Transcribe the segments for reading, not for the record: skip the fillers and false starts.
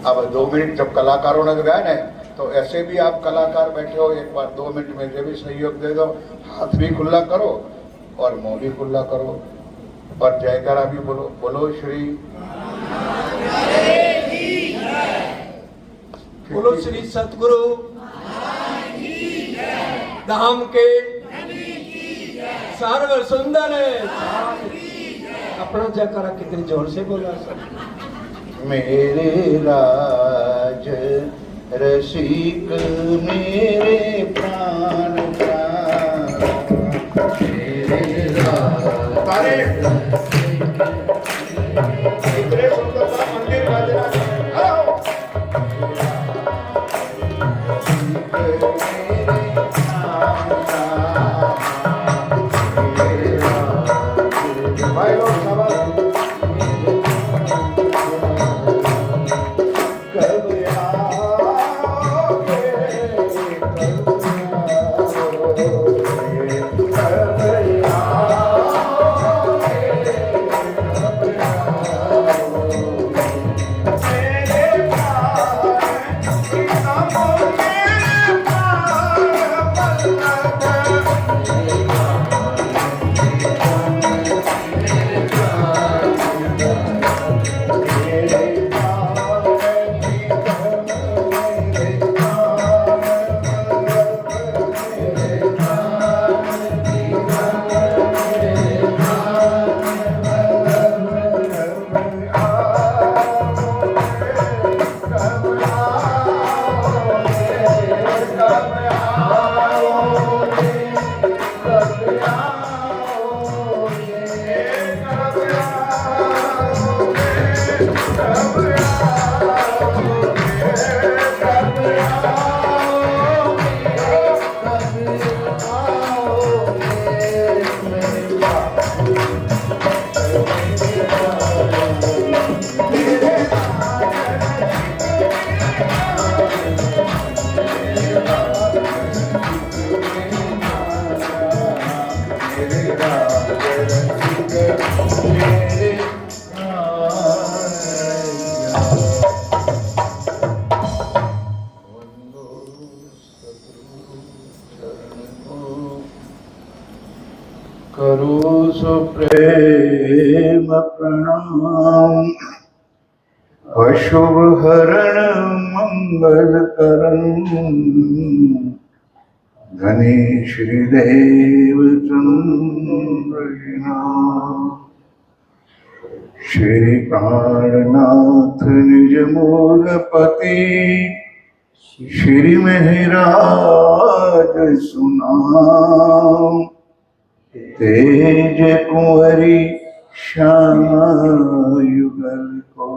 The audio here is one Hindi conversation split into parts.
अब 2 मिनट जब कलाकारों ने गाया ना, तो ऐसे भी आप कलाकार बैठे हो, एक बार 2 मिनट मुझे भी सहयोग दे दो, हाथ भी खुला करो और मुंह भी खुला करो और जयकारा भी बोलो, बोलो श्री, बोलो श्री सतगुरु धाम के सर्व सुंदर अपना जयकारा कितनी जोर से बोला सर। मेरे राज रसिक मेरे प्राण मेरे राज इतने सुंदर मंदिर भाई लोग करो सो प्रेम प्रणाम, अशुभ हरण मंगल करण, धनी श्रीदेव चंद्र श्री प्राणनाथ निज मूलपति, श्री महराज सुनाम, तेज कुंवरी श्याम युगल को,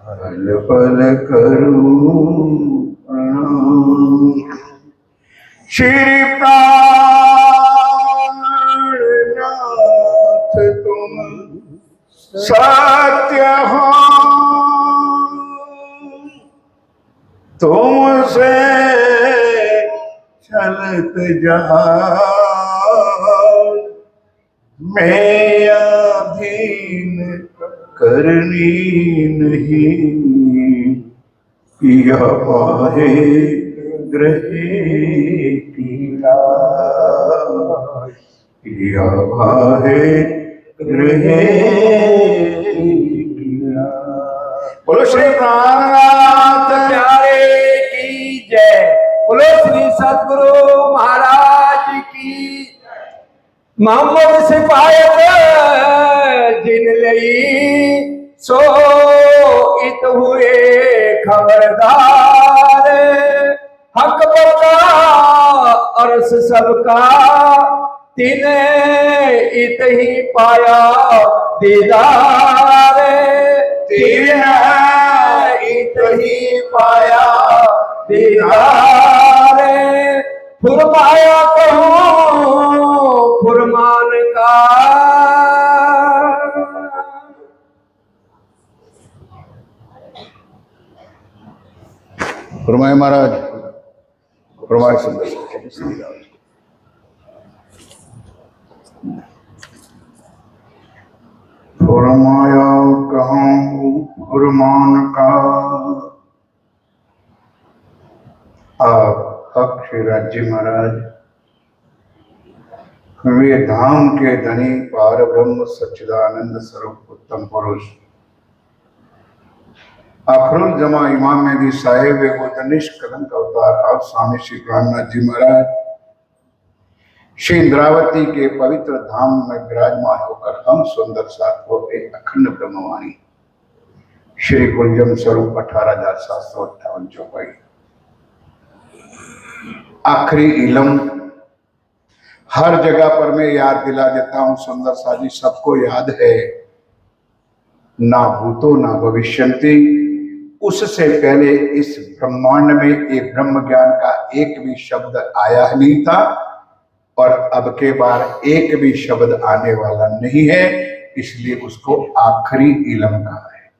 पल पल करूं प्रणाम। श्री प्राणनाथ तुम सत्य हो, तुमसे चलत जहां, मैं अधीन करनी नहीं, पिया पाहे ग्रहे पीला, पिया पाहे ग्रहे पीला। बोलो श्री प्राणनाथ प्यारे की जय, बोलो श्री सतगुरु महाराज की। मोहम्मद सिपायत जिन लई सो इत हुए खबरदार, हक बता अरस सबका, तिने इत ही पाया दीदार, तिने इत ही पाया दीदार। फुरमाया कहूँ फुरमान का, फरमाए महाराज, फरमाए सुंदर। फरमाया कहूँ फुरमान का, श्री राज्य महाराज वे धाम के धनी पार ब्रह्म सच्चिदानंद स्वरूप उत्तम पुरुष आखरुल जमा इमाम मेहदी साहेब वो निष्कलंक अवतार आप स्वामी श्री प्राणनाथ जी महाराज श्री इंद्रावती के पवित्र धाम में विराजमान होकर हम सुंदर साथ को एक अखंड ब्रह्मवाणी श्री कुंजम स्वरूप 18,758 चौपाई आखिरी इलम हर जगह पर मैं याद दिला देता हूं सुंदर साजी सबको याद है ना भूतो ना भविष्यंति उससे पहले इस ब्रह्मांड में एक ब्रह्म ज्ञान का एक भी शब्द आया नहीं था और अब के बार एक भी शब्द आने वाला नहीं है इसलिए उसको आखिरी इलम कहा है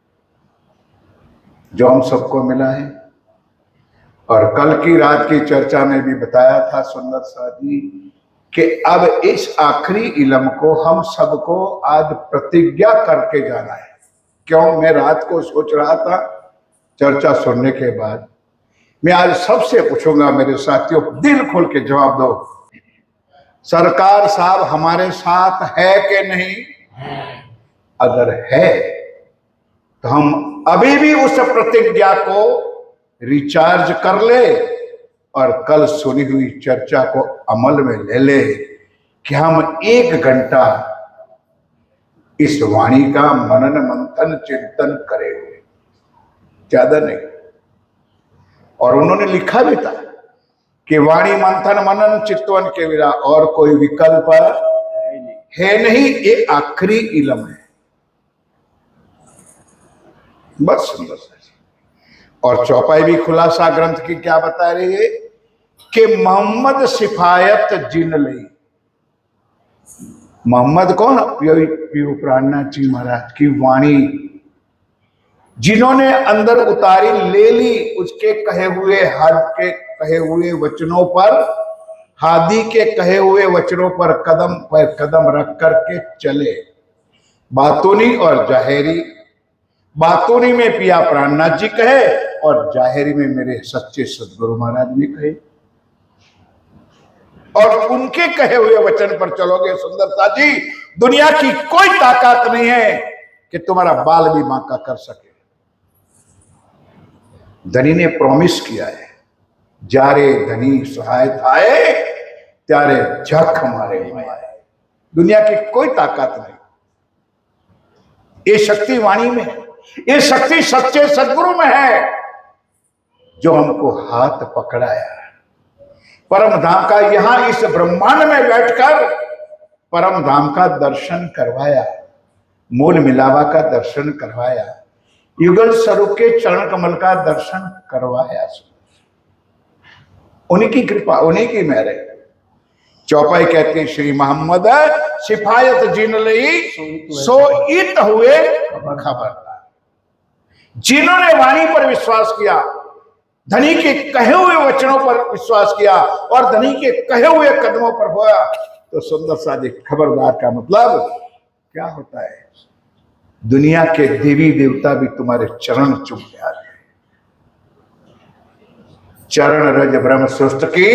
जो हम सबको मिला है। और कल की रात की चर्चा में भी बताया था सुंदर साजी कि अब इस आखिरी इलम को हम सबको आज प्रतिज्ञा करके जाना है। क्यों मैं रात को सोच रहा था चर्चा सुनने के बाद मैं आज सबसे पूछूंगा मेरे साथियों दिल खोल के जवाब दो सरकार साहब हमारे साथ है कि नहीं? अगर है तो हम अभी भी उस प्रतिज्ञा को रिचार्ज कर ले और कल सुनी हुई चर्चा को अमल में ले ले कि हम 1 घंटा इस वाणी का मनन मंथन चिंतन करें ज्यादा नहीं। और उन्होंने लिखा भी था कि वाणी मंथन मनन चित्तवन के बिना और कोई विकल्प है नहीं ये आखिरी इलम है बस सुंदर सा। और चौपाई भी खुलासा ग्रंथ की क्या बता रही है कि मोहम्मद सिफायत जिन लई मोहम्मद कौन पीयू प्राणनाथ जी महाराज की वाणी जिन्होंने अंदर उतारी ले ली उसके कहे हुए हद के कहे हुए वचनों पर हादी के कहे हुए वचनों पर कदम रख करके चले। बातूनी और जाहिरी बातूनी में पिया प्राणनाथ जी कहे और जाहिरी में मेरे सच्चे सदगुरु महाराज भी कहे और उनके कहे हुए वचन पर चलोगे सुंदरता जी दुनिया की कोई ताकत नहीं है कि तुम्हारा बाल भी बांका कर सके। धनी ने प्रॉमिस किया है जारे धनी सहाय थाए त्यारे झक मारे माए दुनिया की कोई ताकत नहीं ये शक्ति वाणी में है ये शक्ति सच्चे सदगुरु में है जो हमको हाथ पकड़ाया परम धाम का यहां इस ब्रह्मांड में बैठकर परम धाम का दर्शन करवाया मूल मिलावा का दर्शन करवाया युगल स्वरूप के चरण कमल का दर्शन करवाया उन्हीं की कृपा उन्हीं की मेहर है। चौपाई कहते हैं श्री मोहम्मद सिफायत जिन लई सो इत हुए खबरदार जिन्होंने वाणी पर विश्वास किया धनी के कहे हुए वचनों पर विश्वास किया और धनी के कहे हुए कदमों पर होया तो सुंदर सा जी खबरदार का मतलब क्या होता है दुनिया के देवी देवता भी तुम्हारे चरण चूमने आ गए चरण रज ब्रह्म सुस्त की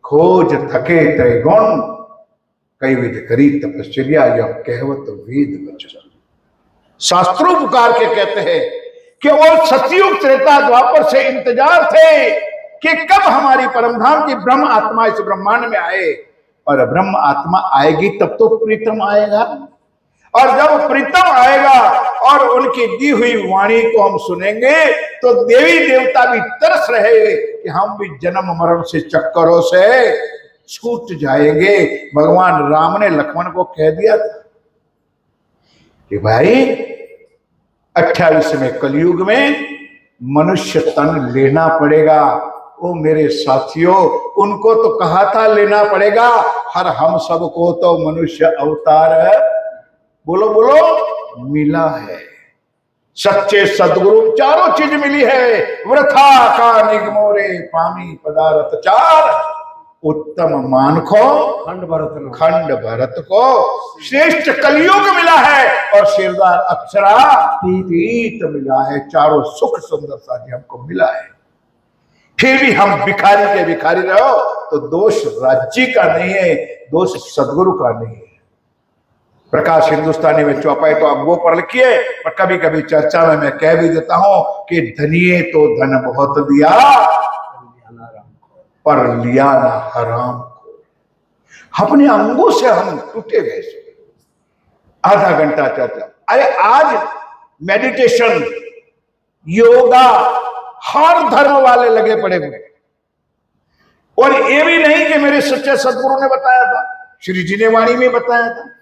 खोज थके त्रैगुण कई विध करी तपश्चर्या यह कहवत वेद वचन शास्त्रों पुकार के कहते हैं कि वो सतयुग त्रेता द्वापर से इंतजार थे कि कब हमारी परमधाम की ब्रह्म आत्मा इस ब्रह्मांड में आए और ब्रह्म आत्मा आएगी तब तो प्रीतम आएगा और जब प्रीतम आएगा और उनकी दी हुई वाणी को हम सुनेंगे तो देवी देवता भी तरस रहे कि हम भी जन्म मरण से चक्करों से छूट जाएंगे। भगवान राम ने लक्ष्मण को कह दिया था कि भाई 28वें कलयुग में मनुष्य तन लेना पड़ेगा। ओ मेरे साथियों उनको तो कहा था लेना पड़ेगा हर हम सबको तो मनुष्य अवतार बोलो बोलो मिला है सच्चे सदगुरु चारों चीज मिली है वृथा का निगमोरे पामी पदार्थ चार उत्तम मान को खंड भरत को श्रेष्ठ कलयुग मिला है और शेरदार अक्षरा तीत मिला है चारों सुख सुंदर सा हमको मिला है। फिर भी हम भिखारी के भिखारी रहो, तो दोष राज्य का नहीं है, दोष सदगुरु का नहीं है। प्रकाश हिंदुस्तानी में चौपाई तो आप वो पढ़ लिखिए, पर कभी कभी चर्चा में मैं कह भी देता हूं कि धनिये तो धन बहुत दिया पर लिया ना हराम को। अपने अंगों से हम टूटे गए। आधा घंटा चर्चा, अरे आज मेडिटेशन, योगा, हर धर्म वाले लगे पड़े हुए। और ये भी नहीं कि मेरे सच्चे सदगुरु ने बताया था, श्री जी ने वाणी में बताया था।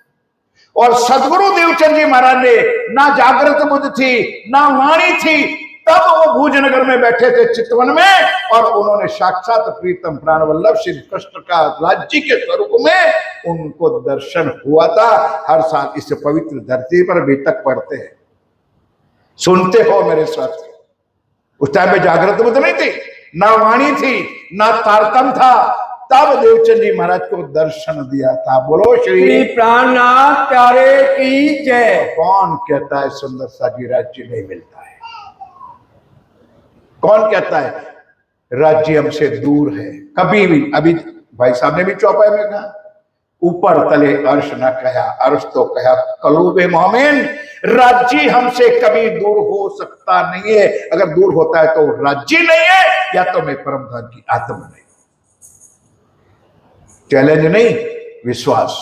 और सदगुरु देवचंद जी महाराज ने ना जागृत बुद्ध थी ना वाणी थी, तब वो भूजनगर में बैठे थे चितवन में, और उन्होंने साक्षात प्रीतम प्राण वल्लभ श्री कृष्ण का राज्य के स्वरूप में उनको दर्शन हुआ था। हर साल इस पवित्र धरती पर भी तक पढ़ते हैं, सुनते हो मेरे साथ। उस टाइम में जागृत बुद्ध नहीं थी, ना वाणी थी, ना तारतम था, तब देवचंद जी महाराज को दर्शन दिया था। बोलो श्री प्राणनाथ प्यारे की जय। कौन कहता है सुंदर सा जी राज्य नहीं मिलता है? कौन कहता है राज्य हमसे दूर है? कभी भी, अभी भाई साहब ने भी चौपाई में कहा, ऊपर तले अर्श न कहा, अर्श तो कहा कलूबे मोमिन, राज्य हमसे कभी दूर हो सकता नहीं है। अगर दूर होता है तो राज्य नहीं है, या तो मैं परम धाम की आत्मा नहीं। चैलेंज नहीं, विश्वास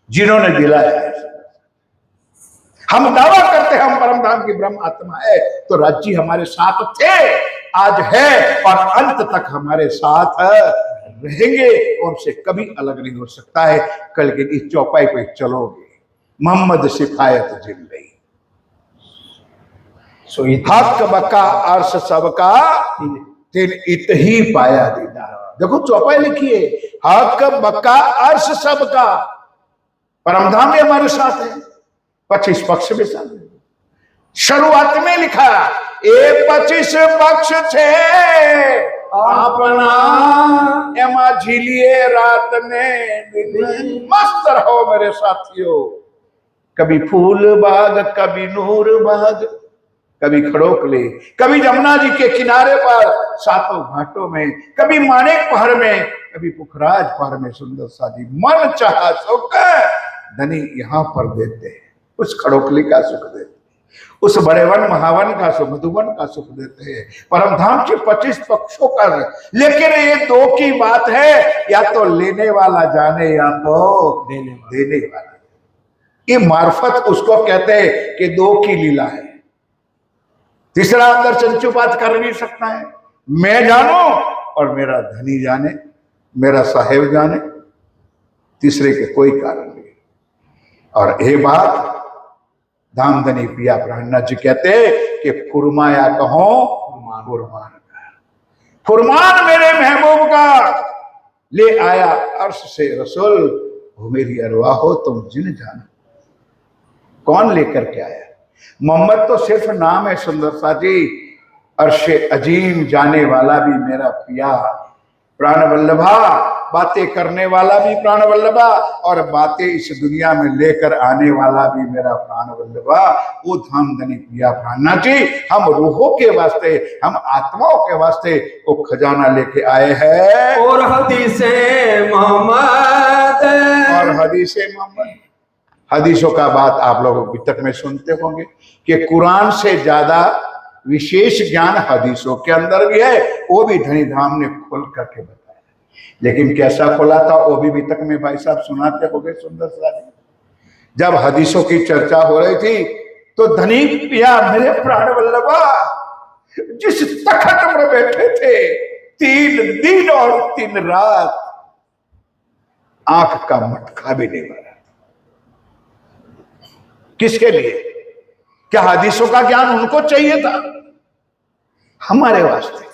जिन्होंने दिलाया है। हम दावा करते हैं हम परम धाम की ब्रह्म आत्मा है, तो राज्य हमारे साथ थे, आज है और अंत तक हमारे साथ रहेंगे, और से कभी अलग नहीं हो सकता है। कल के इस चौपाई पे चलोगे, मोहम्मद सिफायत जिंदगी सो हक बका अर्श सबका तिन इत ही पाया दीदार। देखो चौपाई लिखिए, हक बका अर्श सबका, परमधाम भी हमारे साथ है, 25 पक्ष भी साथ है। शुरुआत में लिखा ए 25 पक्ष छे अपना एमा झीलिए रात ने दिन। मस्त रहो मेरे साथियों, कभी फूल बाग, कभी नूर बाग, कभी खड़ोकले, कभी जमुना जी के किनारे पर सातों घाटों में, कभी मानेक पहाड़ में, कभी पुखराज पहाड़ में। सुंदर सा जी मन चाहा सुख धनी यहां पर देते हैं, उस खड़ोकली का सुख देते, उस बड़े वन महावन का सुख, मधुवन का सुख देते हैं। परमधाम के 25 पक्षों का, लेकिन ये दो की बात है, या तो लेने वाला जाने या तो देने वाला। ये मार्फत उसको कहते हैं कि दो की लीला है। तीसरा अंदर चंचुपात कर नहीं सकता है। मैं जानू और मेरा धनी जाने, मेरा साहेब जाने, तीसरे के कोई कारण नहीं। और ये बात धामधनी पिया प्राणनाथ जी कहते कि फुरमाया कहो फुरमान का, फुरमान मेरे महबूब का ले आया अर्श से रसूल, हो मेरी अरवाह हो तुम जिन जाना। कौन लेकर के आया? मोहम्मद तो सिर्फ नाम है सुंदर सा जी, अर्शे अजीम जाने वाला भी मेरा पिया प्राण वल्लभा, बातें करने वाला भी प्राण वल्लभा, और बातें इस दुनिया में लेकर आने वाला भी मेरा प्राण वल्लभा। वो धामधनी पिया प्राणनाथ जी हम रूहों के वास्ते, हम आत्माओं के वास्ते वो खजाना लेके आए हैं। और हदीसे मोहम्मद, और हदीसे मोहम्मद, हदीसों का बात आप लोग अभी तक में सुनते होंगे कि कुरान से ज्यादा विशेष ज्ञान हदीसों के अंदर भी है। वो भी धनी धाम ने खोल करके बताया, लेकिन कैसा खोला था वो भी तक में भाई साहब सुनाते होंगे सुंदर सा। जब हदीसों की चर्चा हो रही थी तो धनी पिया मेरे प्राण वल्लभा जिस तखत में बैठे थे 3 दिन और 3 रात आंख का मटका भी नहीं मारा। किसके लिए? क्या हदीसों का ज्ञान उनको चाहिए था? हमारे वास्ते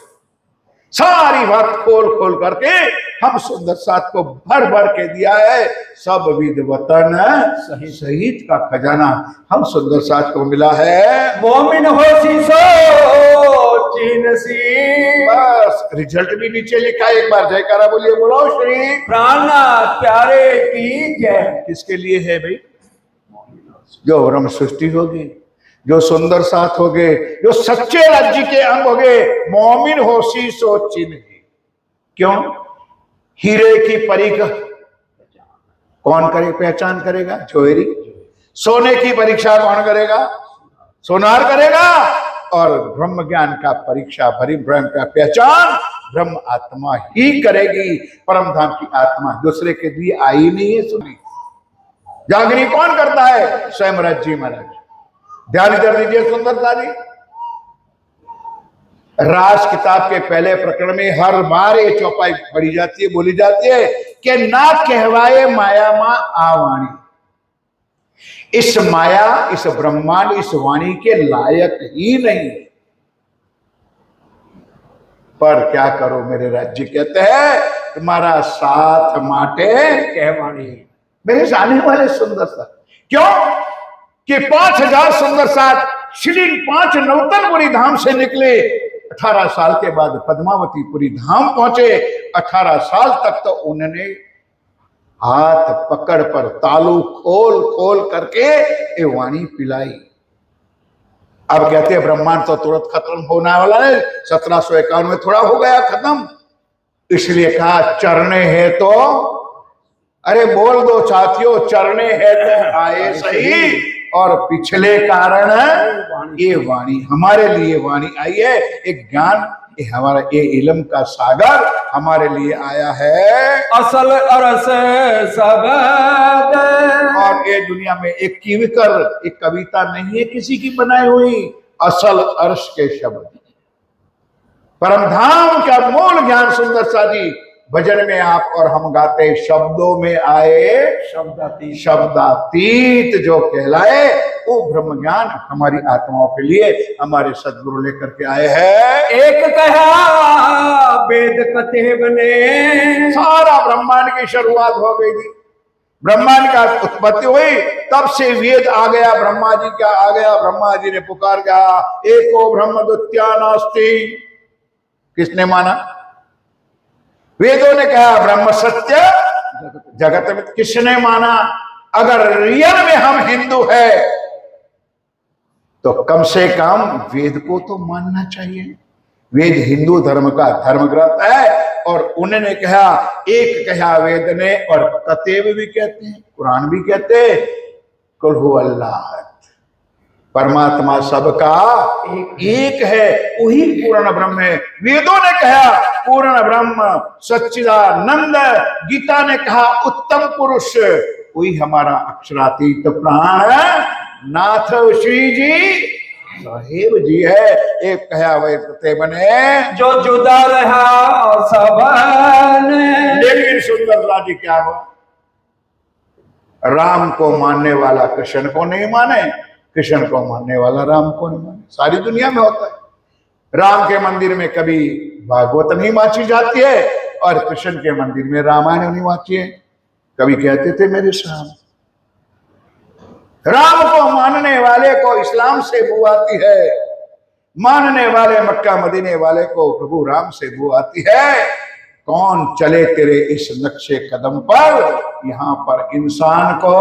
सारी बात खोल खोल करके हम सुंदर साथ को भर भर के दिया है। सब विद वतन शहीद का खजाना हम सुंदर साथ को मिला है। मोमिन हो सीसो चीन सी, बस रिजल्ट भी नीचे लिखा है, एक बार जयकारा बोलिए, बोलो श्री प्राणनाथ प्यारे की जय। किसके लिए है भाई? जो ब्रह्म सृष्टि होगी, जो सुंदर साथ हो गए, जो सच्चे राज्य के अंग हो गए, मोमिन होशी सो चिन्ह। क्यों? हीरे की परीक्षा कौन करे, पहचान करेगा? जोहरी। सोने की परीक्षा कौन करेगा? सोनार करेगा। और ब्रह्म ज्ञान का परीक्षा, भरी ब्रह्म का पहचान ब्रह्म आत्मा ही करेगी। परम धाम की आत्मा दूसरे के लिए आई नहीं है। सुनी जागनी कौन करता है? स्वयं राज्य महाराज। ध्यान कर लीजिए सुंदरता जी। रास किताब के पहले प्रकरण में हर बार ये चौपाई पढ़ी जाती है, बोली जाती है कि ना कहवाए माया मां आवाणी। इस माया, इस ब्रह्मांड, इस वाणी के लायक ही नहीं। पर क्या करो मेरे राज्य कहते हैं, तुम्हारा साथ माटे कहवाणी। मेरे जाने वाले सुंदर साथ, क्यों कि 5000 सुंदर साथ श्री 5 नौतनपुरी धाम से निकले। 18 साल के बाद पद्मावतीपुरी धाम पहुंचे। 18 साल तक तो उन्होंने हाथ पकड़ पर तालू खोल खोल करके ये वाणी पिलाई। अब कहते हैं ब्रह्मांड तो तुरंत खत्म होने वाला है, 1751 में थोड़ा हो गया खत्म, इसलिए कहा चरने है तो, अरे बोल दो साथियों, चरने है तो आए सही। और पिछले कारण ये वाणी हमारे लिए वाणी आई है। एक ज्ञान, ये हमारा ये इल्म का सागर हमारे लिए आया है। असल अरस सब और ये दुनिया में एक कीविकर, एक कविता नहीं है किसी की बनाई हुई, असल अर्श के शब्द। परम धाम का मूल ज्ञान सुंदर सा जी भजन में आप और हम गाते, शब्दों में आए शब्दातीत। शब्दातीत जो कहलाए वो ब्रह्म ज्ञान हमारी आत्माओं के लिए हमारे सदगुरु लेकर के आए हैं। एक कहा वेद कतेब ने, सारा ब्रह्मांड की शुरुआत हो गई थी, ब्रह्मांड का उत्पत्ति हुई, तब से वेद आ गया। ब्रह्मा जी क्या आ गया? ब्रह्मा जी ने पुकार कहा, एको ब्रह्म द्वितीया नास्ति। किसने माना? वेदों ने कहा ब्रह्म सत्य जगत में। किसने माना? अगर रियल में हम हिंदू है तो कम से कम वेद को तो मानना चाहिए। वेद हिंदू धर्म का धर्म ग्रंथ है। और उन्होंने कहा, एक कहा वेद ने, और कतेब भी कहते हैं, कुरान भी कहते हैं, कुल हु अल्लाह, परमात्मा सबका एक है, वही पूर्ण ब्रह्म है। वेदों ने कहा पूर्ण ब्रह्म सच्चिदानंद, गीता ने कहा उत्तम पुरुष, वही हमारा अक्षरातीत प्राण नाथ श्री जी साहेब जी है। एक कहा वे बने जो जुदा रहा सबने। लेकिन सुंदरता जी क्या हुआ? राम को मानने वाला कृष्ण को नहीं माने, कृष्ण को मानने वाला राम को नहीं माने। सारी दुनिया में होता है। राम के मंदिर में कभी भागवत नहीं वांची जाती है और कृष्ण के मंदिर में रामायण नहीं वांची है। कभी कहते थे मेरे साहब, राम को मानने वाले को इस्लाम से बू आती है, मानने वाले मक्का मदीने वाले को प्रभु राम से बू आती है। कौन चले तेरे इस नक्शे कदम पर? यहाँ पर इंसान को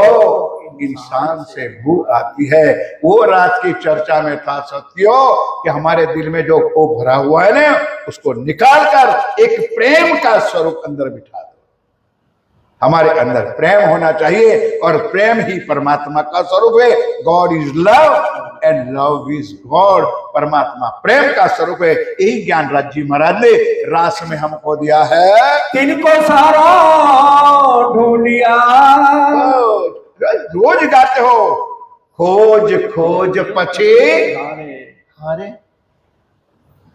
इंसान से बू आती है। वो रात की चर्चा में था सत्यो कि हमारे दिल में जो को भरा हुआ है ना, उसको निकाल कर एक प्रेम का स्वरूप अंदर बिठा दो। हमारे अंदर प्रेम होना चाहिए और प्रेम ही परमात्मा का स्वरूप है। God is love and love is God. परमात्मा प्रेम का स्वरूप है। यही ज्ञान राज जी महाराज ने रास में हमको दिया है। तिनको सारा ढूंढिया, रोज गाते हो, खोज खोज पछे हारे।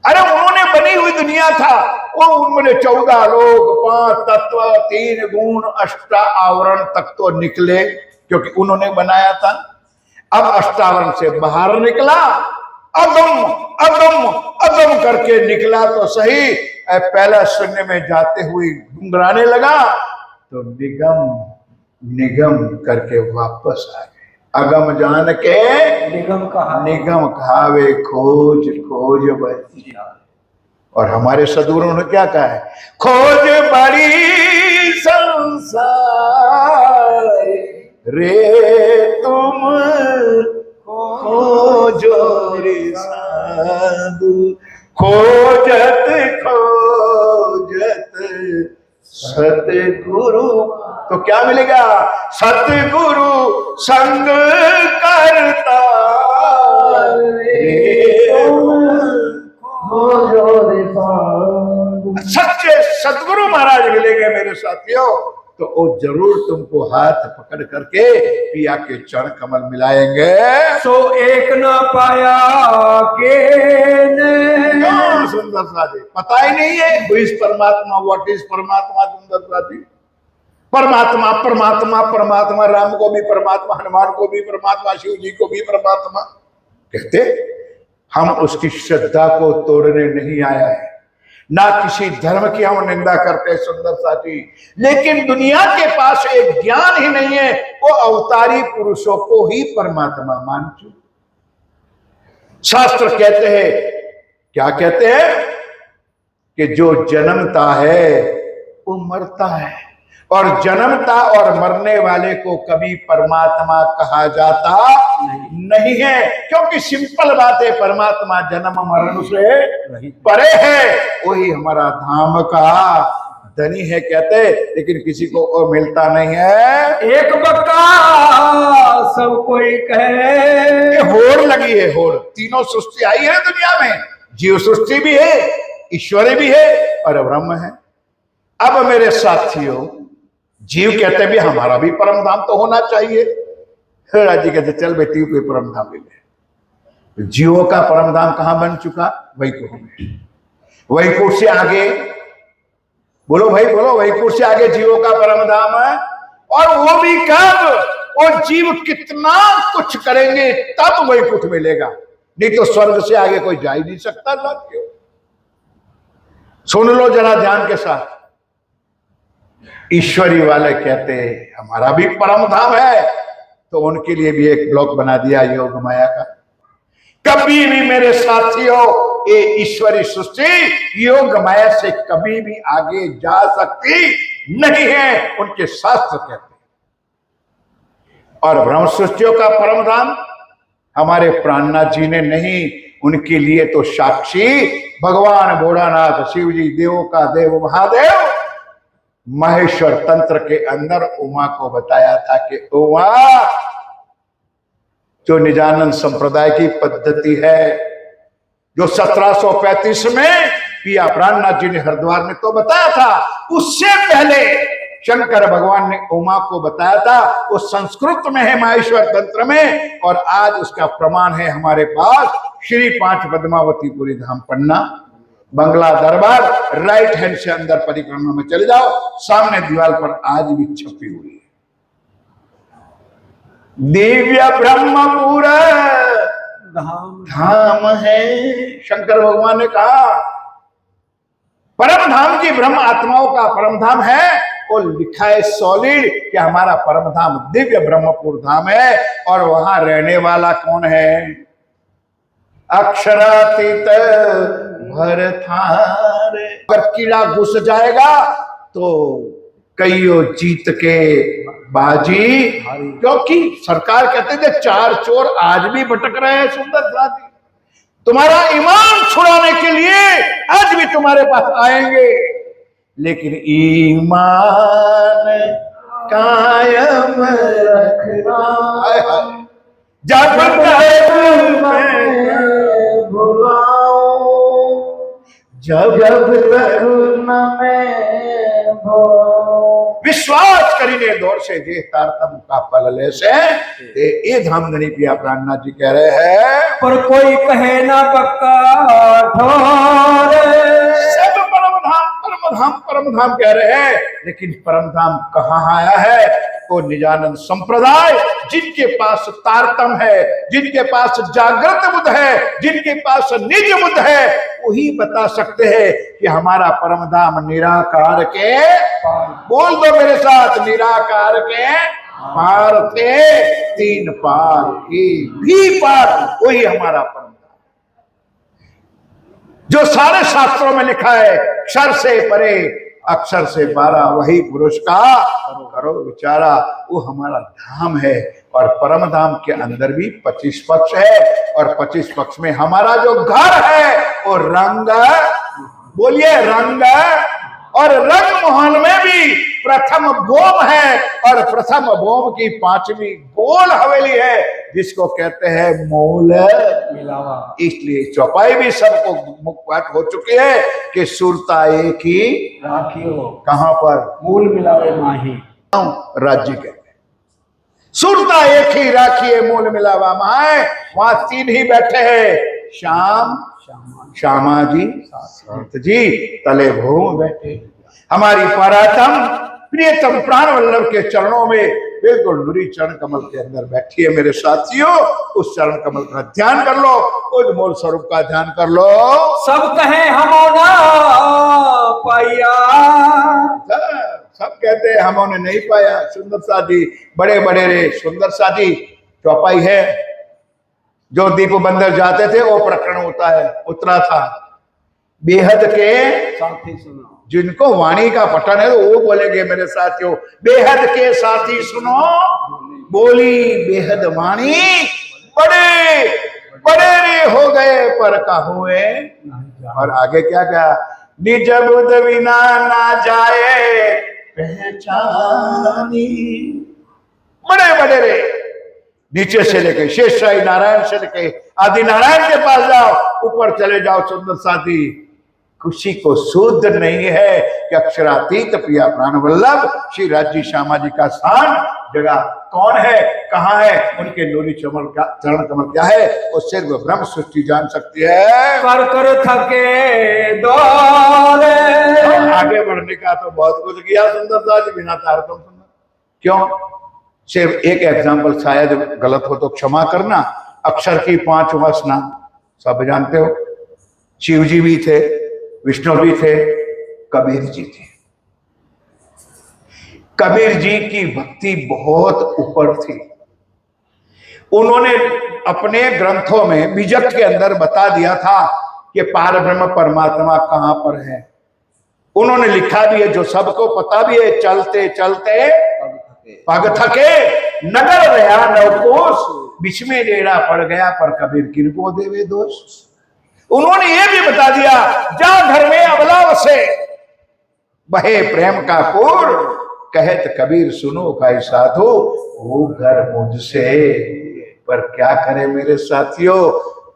अरे उन्होंने बनी हुई दुनिया था, वो उन्होंने 14 लोग, 5 तत्व, 3 गुण, 8 आवरण तक तो निकले क्योंकि उन्होंने बनाया था। अब अष्टावरण से बाहर निकला, अगम अगम अगम करके निकला तो सही। पहला शून्य में जाते हुए गुंगराने लगा तो निगम निगम करके वापस आ गए। अगम जान के निगम कहावे, खोज खोज बड़ी। और हमारे सदगुरुओं ने क्या कहा है? खोज बड़ी संसार रे तुम खोज खोजो रे साधु, खोजत खोजत सतगुरु। तो क्या मिलेगा? सतगुरु संग करता सच्चे सतगुरु महाराज मिलेंगे मेरे साथियों, तो वो जरूर तुमको हाथ पकड़ करके पिया के चरण कमल मिलाएंगे। सो एक न पाया के ने। सुंदर साथी, पता ही नहीं है हु इज परमात्मा, व्हाट इज परमात्मा। सुंदर साथी, परमात्मा परमात्मा परमात्मा, राम को भी परमात्मा, हनुमान को भी परमात्मा, शिव जी को भी परमात्मा कहते। हम उसकी श्रद्धा को तोड़ने नहीं आया है, ना किसी धर्म की हम निंदा करते। सुंदर साथी, लेकिन दुनिया के पास एक ज्ञान ही नहीं है, वो अवतारी पुरुषों को ही परमात्मा मान चुके। शास्त्र कहते हैं, क्या कहते हैं कि जो जन्मता है वो मरता है, और जन्मता और मरने वाले को कभी परमात्मा कहा जाता नहीं है, क्योंकि सिंपल बात है, परमात्मा जन्म मरण से परे है, वही हमारा धाम का धनी है कहते, लेकिन किसी को वो मिलता नहीं है। एक बक्का सब कोई कहे। होड़ लगी है, होड़। तीनों सृष्टि आई है दुनिया में, जीव सृष्टि भी है, ईश्वरी भी है और ब्रह्म है। अब मेरे साथियों, जीव कहते भी हमारा भी परम धाम तो होना चाहिए। राजी कहते चल बेटी कोई परम धाम मिले। जीवों का परम धाम कहां बन चुका? वैकुंठ में। वैकुंठ से आगे बोलो भाई, बोलो, वैकुंठ से आगे जीवों का परम धाम है। और वो भी कब? वो जीव कितना कुछ करेंगे तब वैकुंठ मिलेगा, नहीं तो स्वर्ग से आगे कोई जा ही नहीं सकता। क्यों? सुन लो जरा ध्यान के साथ। ईश्वरी वाले कहते हमारा भी परम धाम है, तो उनके लिए भी एक ब्लॉक बना दिया योग माया का। कभी भी मेरे साथियों, ये ईश्वरी सृष्टि योग माया से कभी भी आगे जा सकती नहीं है, उनके शास्त्र कहते हैं। और ब्रह्म सृष्टियों का परम धाम हमारे प्राणनाथ जी ने नहीं, उनके लिए तो साक्षी भगवान भोलानाथ शिव जी, देवों का देव महादेव महेश्वर तंत्र के अंदर उमा को बताया था कि उमा, जो निजानंद संप्रदाय की पद्धति है, जो 1735 में पिया प्राणनाथ जी ने हरिद्वार में तो बताया था, उससे पहले शंकर भगवान ने उमा को बताया था। वो संस्कृत में है, माहेश्वर तंत्र में, और आज उसका प्रमाण है हमारे पास श्री 5 पद्मावतीपुरी धाम पन्ना, बंगला दरबार। राइट हैंड से अंदर परिक्रमा में चले जाओ, सामने दीवार पर आज भी छपी हुई है, दिव्य ब्रह्मपुर धाम है। शंकर भगवान ने कहा परम धाम की ब्रह्म आत्माओं का परम धाम है, वो लिखा है सॉलिड कि हमारा परम धाम दिव्य ब्रह्मपुर धाम है। और वहां रहने वाला कौन है? अक्षरातीत भरथार। अगर कीड़ा घुस जाएगा तो कईयों जीत के बाजी, क्योंकि सरकार कहते थे 4 चोर आज भी भटक रहे हैं। सुंदर साथी, तुम्हारा ईमान छुड़ाने के लिए आज भी तुम्हारे पास आएंगे, लेकिन ईमान कायम रखना। जब तक मैं भुलाऊं, जब तक न मैं भुलाऊं। विश्वास करीने दौर से जे तारतम का फल ले से, ये धाम धनी पिया प्राणनाथ जी कह रहे हैं। पर कोई कहे ना पक्का ठोरे। सब परम धाम कह रहे हैं, लेकिन परम धाम कहाँ आया है? तो निजानंद संप्रदाय, जिनके पास तारतम है, जिनके पास जागृत बुद्ध है, जिनके पास निज बुद्ध है, वही बता सकते हैं कि हमारा परम धाम निराकार के, बोल दो मेरे साथ, निराकार के पार थे, 3 पार की भी पार, वही हमारा परम धाम। जो सारे शास्त्रों में लिखा है, क्षर से परे अक्षर से 12 वही पुरुष का करो विचारा। वो हमारा धाम है और परम धाम के अंदर भी 25 पक्ष है और 25 पक्ष में हमारा जो घर है वो रंग, बोलिए रंग, और रंग मोहन में भी प्रथम भोम है और प्रथम भोम की 5वीं गोल हवेली है जिसको कहते हैं मूल मिलावा। इसलिए चौपाई भी सबको मुख्य हो चुकी है कि सुरता एक ही राखियो कहां पर, मूल मिलावे माही। राज्य कहते हैं सुरता एक ही राखिए मूल मिलावा माए। वहां 3 ही बैठे हैं, श्याम, श्यामा जी, संत जी, तले भूम बैठे। हमारी परातम प्रियतम प्राण वल्लभ के चरणों में बिल्कुल नुरी चरण कमल के अंदर बैठी है मेरे साथियों। उस चरण कमल का ध्यान कर लो, उस मूल स्वरूप का ध्यान कर लो। सब कहे हमोना पाया, सब कहते हैं हमने नहीं पाया। सुंदर साथी बड़े बड़े रे सुंदर साथी चौपाई है जो दीप बंदर जाते थे वो प्रकरण होता है, उतरा था। बेहद के साथी सुनो, जिनको वाणी का पठन है वो बोलेंगे मेरे साथियों, बेहद के साथी सुनो बोली बेहद वाणी, बड़े बड़े रे हो गए पर का हुए। और आगे क्या क्या, निज बुध बिना ना जाए पहचानी। बड़े बड़े रे, नीचे से लेके शेषशाही नारायण से लेके आदि नारायण के पास जाओ, ऊपर चले जाओ सुंदर साथी। खुशी को सूद नहीं है कि अक्षरातीत प्रिया प्राण वल्लभ श्री राज्य श्यामा जी का स्थान जगह कौन है, कहाँ है, उनके नूरी चमल का चरण कमल क्या है, वो सिर्फ ब्रह्म सृष्टि जान सकती है। कर कर थके दौरे। आगे बढ़ने का तो बहुत कुछ किया सुंदर साथी, बिना तारतम सुंदर। क्यों? सिर्फ एक एग्जाम्पल शायद गलत हो तो क्षमा करना। अक्षर की 5 वासना सब जानते हो, शिव जी भी थे, विष्णु भी थे, कबीर जी थे। कबीर जी की भक्ति बहुत ऊपर थी। उन्होंने अपने ग्रंथों में बीजक के अंदर बता दिया था कि पार ब्रह्म परमात्मा कहां पर है। उन्होंने लिखा भी है, जो सबको पता भी है, चलते चलते पग थके नगर रहा नवकोश, बीच में डेरा पड़ गया पर कबीर किनको देवे दोष। उन्होंने ये भी बता दिया, जा घर में अबलाव से बहे प्रेम का पूर, कहत कबीर सुनो भाई साधु वो घर मुझसे। पर क्या करे मेरे साथियों,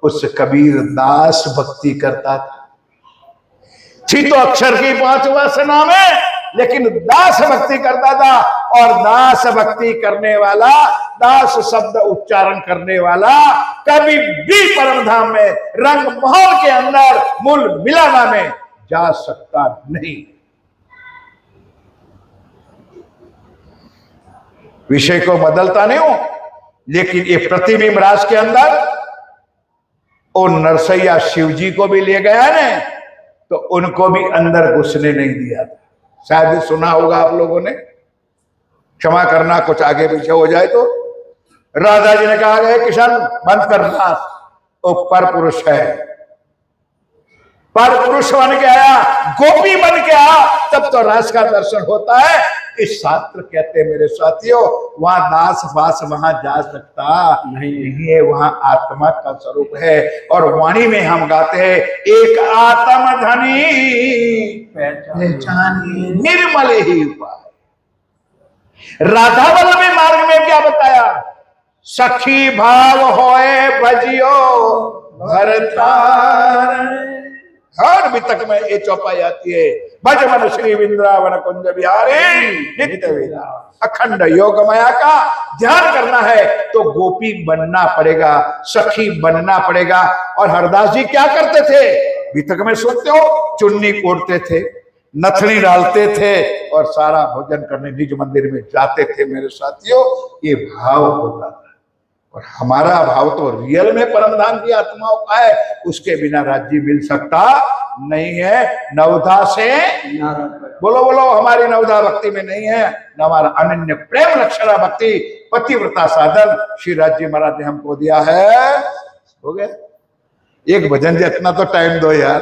उस कबीर दास भक्ति करता था। थी तो अक्षर की 5 वासना में, लेकिन दास भक्ति करता था। और दास भक्ति करने वाला, दास शब्द उच्चारण करने वाला कभी भी परम धाम में रंग महल के अंदर मूल मिलाना में जा सकता नहीं। विषय को बदलता नहीं हूं, लेकिन ये प्रतिबिंब राज के अंदर वो नरसैया शिव जी को भी ले गया ने, तो उनको भी अंदर घुसने नहीं दिया था। शायद सुना होगा आप लोगों ने, क्षमा करना कुछ आगे पीछे हो जाए तो। राधा जी ने कहा गया किशन बंद करना, वो पर पुरुष है, पर पुरुष बन के आया, गोपी बन के आया, तब तो रास का दर्शन होता है। इस शास्त्र कहते हैं मेरे साथियों, वहां दास वास वहां जा सकता नहीं है, वहां आत्मा का स्वरूप है। और वाणी में हम गाते हैं, एक आत्म धनी पहचानी निर्मल ही उपाय। राधा वल्लभी मार्ग में क्या बताया, सखी भाव होए भजियो भरतार। हर वितक में ये चौपाई आती है, भज मन श्री वृंदावन कुंज बिहारी नित्य वेदा। अखंड योग माया का ध्यान करना है तो गोपी बनना पड़ेगा, सखी बनना पड़ेगा। और हरदास जी क्या करते थे, वितक में सुनते हो, चुन्नी ओढ़ते थे, नथनी डालते थे और सारा भोजन करने निज मंदिर में जाते थे मेरे साथियों। ये भाव होता था। और हमारा भाव तो रियल में परमधाम की आत्माओं का है, उसके बिना राज्य मिल सकता नहीं है। नवधा से बोलो बोलो, हमारी नवधा भक्ति में नहीं है, न हमारा अनन्य प्रेम लक्षणा भक्ति पतिव्रता साधन श्री राज्य महाराज ने हमको दिया है। हो गया एक भजन जी, इतना तो टाइम दो यार।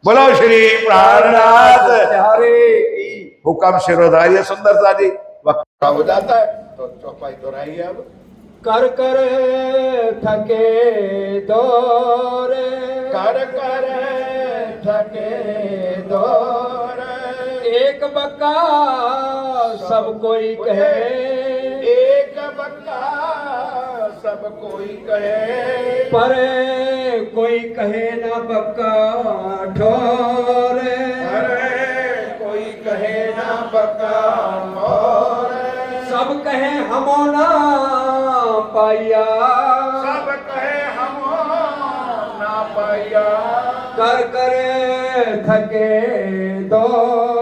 बोलो श्री प्राणनाथ हरे की। हुक्म शिरोधार्य सुंदरता जी। वक्त हो जाता है तो चौपाई दोहराइए अब। कर कर थके दौरे, कर कर थके दौर, एक बक्का सब कोई कहे, एक बक्का सब कोई कहे, पर कोई कहे ना बक्का ठोरे। अरे कोई कहे ना बक्का मोर, सब कहे हमो ना पाया, सब कहे हम ना पाया। कर कर थके दौरे,